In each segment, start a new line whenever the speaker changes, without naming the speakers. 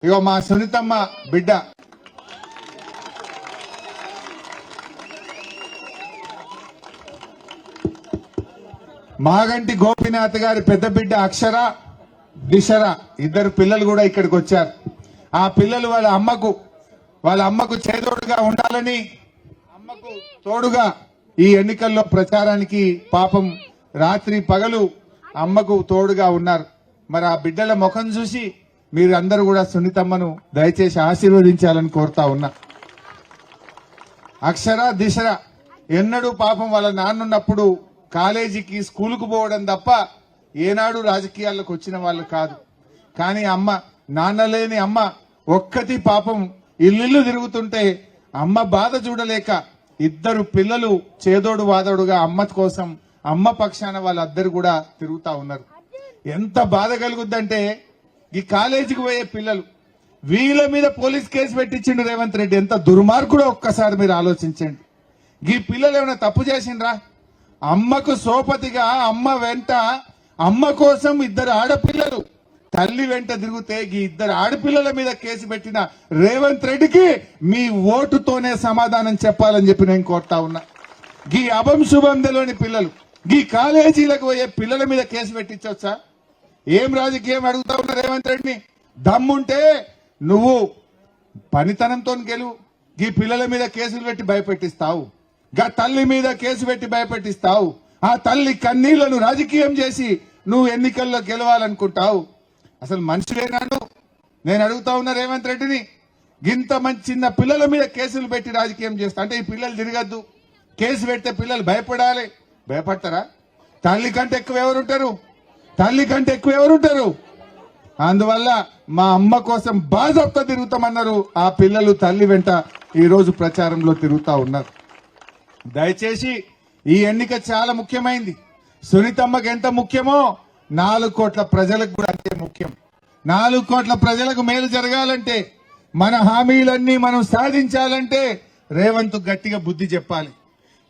ఇగో మా సునీతమ్మ బిడ్డ మాగంటి గోపీనాథ్ గారి పెద్ద బిడ్డ అక్షర దిశర ఇద్దరు పిల్లలు కూడా ఇక్కడికి వచ్చారు. ఆ పిల్లలు వాళ్ళ అమ్మకు చేదోడుగా ఉండాలని అమ్మకు తోడుగా ఈ ఎన్నికల్లో ప్రచారానికి పాపం రాత్రి పగలు అమ్మకు తోడుగా ఉన్నారు. మరి ఆ బిడ్డల ముఖం చూసి మీరు అందరూ కూడా సునీతమ్మను దయచేసి ఆశీర్వదించాలని కోరుతా ఉన్నా. అక్షర దిశర ఎన్నడూ పాపం వాళ్ళ నాన్నున్నప్పుడు కాలేజీకి స్కూలుకు పోవడం తప్ప ఏనాడు రాజకీయాల్లోకి వచ్చిన వాళ్ళు కాదు. కానీ అమ్మ నాన్న లేని అమ్మ ఒక్కటి పాపం ఇల్లు తిరుగుతుంటే అమ్మ బాధ చూడలేక ఇద్దరు పిల్లలు చేదోడు వాదోడుగా అమ్మ కోసం అమ్మ పక్షాన వాళ్ళందరూ కూడా తిరుగుతా ఉన్నారు. ఎంత బాధ కలుగుద్దంటే ఈ కాలేజీకి పోయే పిల్లలు వీళ్ళ మీద పోలీస్ కేసు పెట్టించిండు రేవంత్ రెడ్డి. ఎంత దుర్మార్గుడో ఒక్కసారి మీరు ఆలోచించండి. ఈ పిల్లలు ఏమైనా తప్పు చేసిండ్రా? అమ్మకు సోపతిగా అమ్మ వెంట అమ్మ కోసం ఇద్దరు ఆడపిల్లలు తల్లి వెంట తిరిగితే ఈ ఇద్దరు ఆడపిల్లల మీద కేసు పెట్టిన రేవంత్ రెడ్డికి మీ ఓటుతోనే సమాధానం చెప్పాలని చెప్పి నేను కోరుతా ఉన్నా. ఈ అభం శుభం తెలియని పిల్లలు ఈ కాలేజీలకు పోయే పిల్లల మీద కేసు పెట్టించవచ్చా? ఏం రాజకీయం అడుగుతా ఉన్నా రేవంత్ రెడ్డిని? దమ్ముంటే నువ్వు పనితనంతో గెలువు. ఈ పిల్లల మీద కేసులు పెట్టి భయపెట్టిస్తావు, గా తల్లి మీద కేసు పెట్టి భయపెట్టిస్తావు. ఆ తల్లి కన్నీళ్లను రాజకీయం చేసి నువ్వు ఎన్నికల్లో గెలవాలనుకుంటావు. అసలు మనిషివేనాడు? నేను అడుగుతా ఉన్నా రేవంత్ రెడ్డిని. ఇంత మంచి చిన్న పిల్లల మీద కేసులు పెట్టి రాజకీయం చేస్తా అంటే ఈ పిల్లలు తిరగద్దు, కేసు పెడితే పిల్లలు భయపడాలి. భయపడతారా? తల్లి కంటే ఎక్కువ ఎవరుంటారు? తల్లి కంటే ఎక్కువ ఎవరుంటారు? అందువల్ల మా అమ్మ కోసం బాజప్తా తిరుగుతామన్నారు. ఆ పిల్లలు తల్లి వెంట ఈ రోజు ప్రచారంలో తిరుగుతా ఉన్నారు. దయచేసి ఈ ఎన్నిక చాలా ముఖ్యమైంది. సునీతమ్మకి ఎంత ముఖ్యమో 4 కోట్ల ప్రజలకు కూడా అంతే ముఖ్యం. 4 కోట్ల ప్రజలకు మేలు జరగాలంటే, మన హామీలన్నీ మనం సాధించాలంటే రేవంత్ గట్టిగా బుద్ధి చెప్పాలి.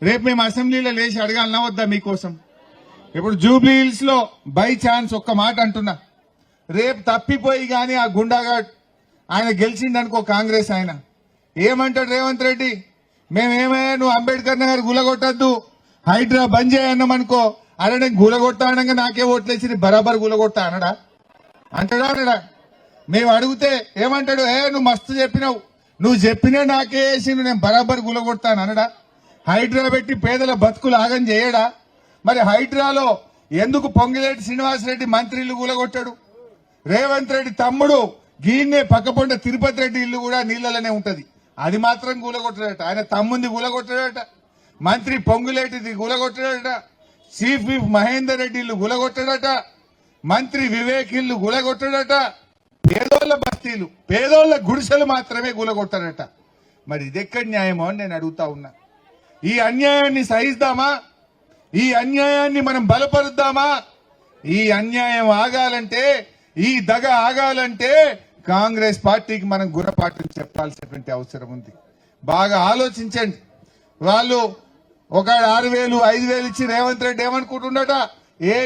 రేపు మేము అసెంబ్లీలో లేచి అడగాలన్నా వద్దా మీకోసం? ఇప్పుడు జూబ్లీ హిల్స్ లో బై ఛాన్స్ ఒక్క మాట అంటున్నా, రేపు తప్పిపోయి గాని ఆ గుండాగాడ్ ఆయన గెలిచిండనుకో కాంగ్రెస్ ఆయన ఏమంటాడు రేవంత్ రెడ్డి? మేమేమయ్యా నువ్వు అంబేద్కర్ నగర్ గులగొట్టద్దు, హైడ్రా బంద్ చేయన్నామనుకో, అరే నేను గులగొడతా అనగా నాకే ఓట్లేసి బరాబర్ గులగొడతా అనడా? అంటాడా? మేము అడిగితే ఏమంటాడు? నువ్వు మస్తు చెప్పినావు, నువ్వు చెప్పినా నాకే వేసి నేను బరాబర్ గులగొడతాను అనడా? హైడ్రా పెట్టి పేదల బతుకులు ఆగం చేయడా? మరి హైడ్రాలో ఎందుకు పొంగిలేటి శ్రీనివాసరెడ్డి మంత్రి గులగొట్టాడు? రేవంత్ రెడ్డి తమ్ముడు గీన్నే పక్కపొండ తిరుపతి రెడ్డి ఇల్లు కూడా నీళ్లలోనే ఉంటది, అది మాత్రం గులగొట్టాడట. ఆయన తమ్ముంది గులగొట్టాడట, మంత్రి పొంగులేటిది గులగొట్టాడట, చీఫ్ విప్ మహేందర్ రెడ్డి ఇల్లు గులగొట్టాడట, మంత్రి వివేక్ ఇల్లు గులగొట్టాడట, పేదోళ్ల బస్తీలు పేదోళ్ల గుడిసెలు మాత్రమే గులగొట్టాడట. మరి ఇదెక్కడి న్యాయమో అని నేను అడుగుతా ఉన్నా. ఈ అన్యాయాన్ని సహిద్దామా? ఈ అన్యాయాన్ని మనం బలపరుద్దామా? ఈ అన్యాయం ఆగాలంటే, ఈ దగ ఆగాలంటే కాంగ్రెస్ పార్టీకి మనం గుణపాఠం చెప్పాల్సినటువంటి అవసరం ఉంది. బాగా ఆలోచించండి. వాళ్ళు ఒక 6,000 5,000 ఇచ్చి రేవంత్ రెడ్డి ఏమనుకుంటుండట?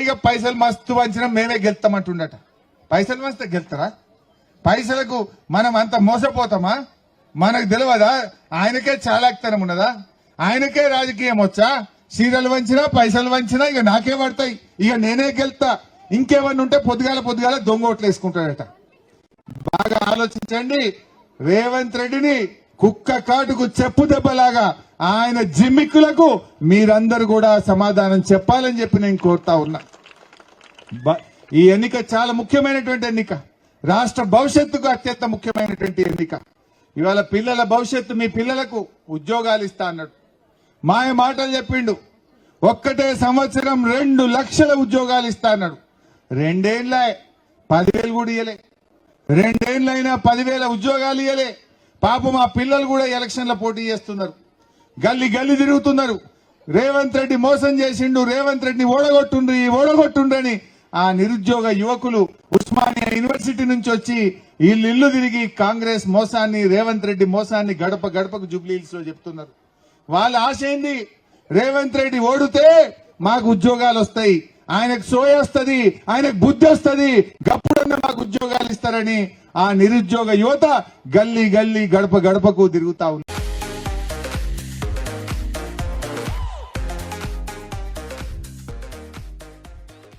ఇక పైసలు మస్తు వంచినా మేమే గెలుస్తామంటుండట. పైసలు వస్తే గెలుతారా? పైసలకు మనం అంత మోసపోతామా? మనకు తెలియదా? ఆయనకే చాలాక్తనం ఉన్నదా? ఆయనకే రాజకీయం వచ్చా? సీరలు వంచినా పైసలు వంచినా ఇక నాకే పడతాయి, ఇక నేనే గెలుతా, ఇంకేమన్నా ఉంటే పొద్దుగాల దొంగ ఓట్లు వేసుకుంటాడట. బాగా ఆలోచించండి. రేవంత్ రెడ్డిని కుక్క కాటుకు చెప్పు దెబ్బలాగా ఆయన జిమ్మిక్కులకు మీరందరూ కూడా సమాధానం చెప్పాలని చెప్పి నేను కోరుతా ఉన్నా. ఈ ఎన్నిక చాలా ముఖ్యమైనటువంటి ఎన్నిక, రాష్ట్ర భవిష్యత్తుకు అత్యంత ముఖ్యమైనటువంటి ఎన్నిక. ఇవాళ పిల్లల భవిష్యత్తు, మీ పిల్లలకు ఉద్యోగాలు ఇస్తా అన్నాడు, మాయ మాటలు చెప్పిండు. ఒక్కటే సంవత్సరం 2 లక్షల ఉద్యోగాలు ఇస్తా అన్నాడు. 2 ఏళ్ళ 10,000 కూడా ఇయ్యలే. 2 ఏళ్ళైనా 10,000 ఉద్యోగాలు ఇయ్యలే. పాపం ఆ పిల్లలు కూడా ఎలక్షన్ల పోటీ చేస్తున్నారు, గల్లీ గల్లీ తిరుగుతున్నారు. రేవంత్ రెడ్డి మోసం చేసిండు, రేవంత్ రెడ్డిని ఓడగొట్టుండ్రని ఆ నిరుద్యోగ యువకులు ఉస్మానియా యూనివర్సిటీ నుంచి వచ్చి ఇల్లు తిరిగి కాంగ్రెస్ మోసాన్ని, రేవంత్ రెడ్డి మోసాన్ని గడప గడపకు జూబ్లీ హిల్స్ లో చెప్తున్నారు. వాళ్ళ ఆశ ఏంది? రేవంత్ రెడ్డి ఓడితే మాకు ఉద్యోగాలు వస్తాయి, ఆయనకు సోయొస్తుంది, ఆయనకు బుద్ధి వస్తుంది, గప్పుడన్నా మాకు ఉద్యోగాలు ఇస్తారని ఆ నిరుద్యోగ యువత గల్లీ గల్లీ గడప గడపకు తిరుగుతా ఉంది.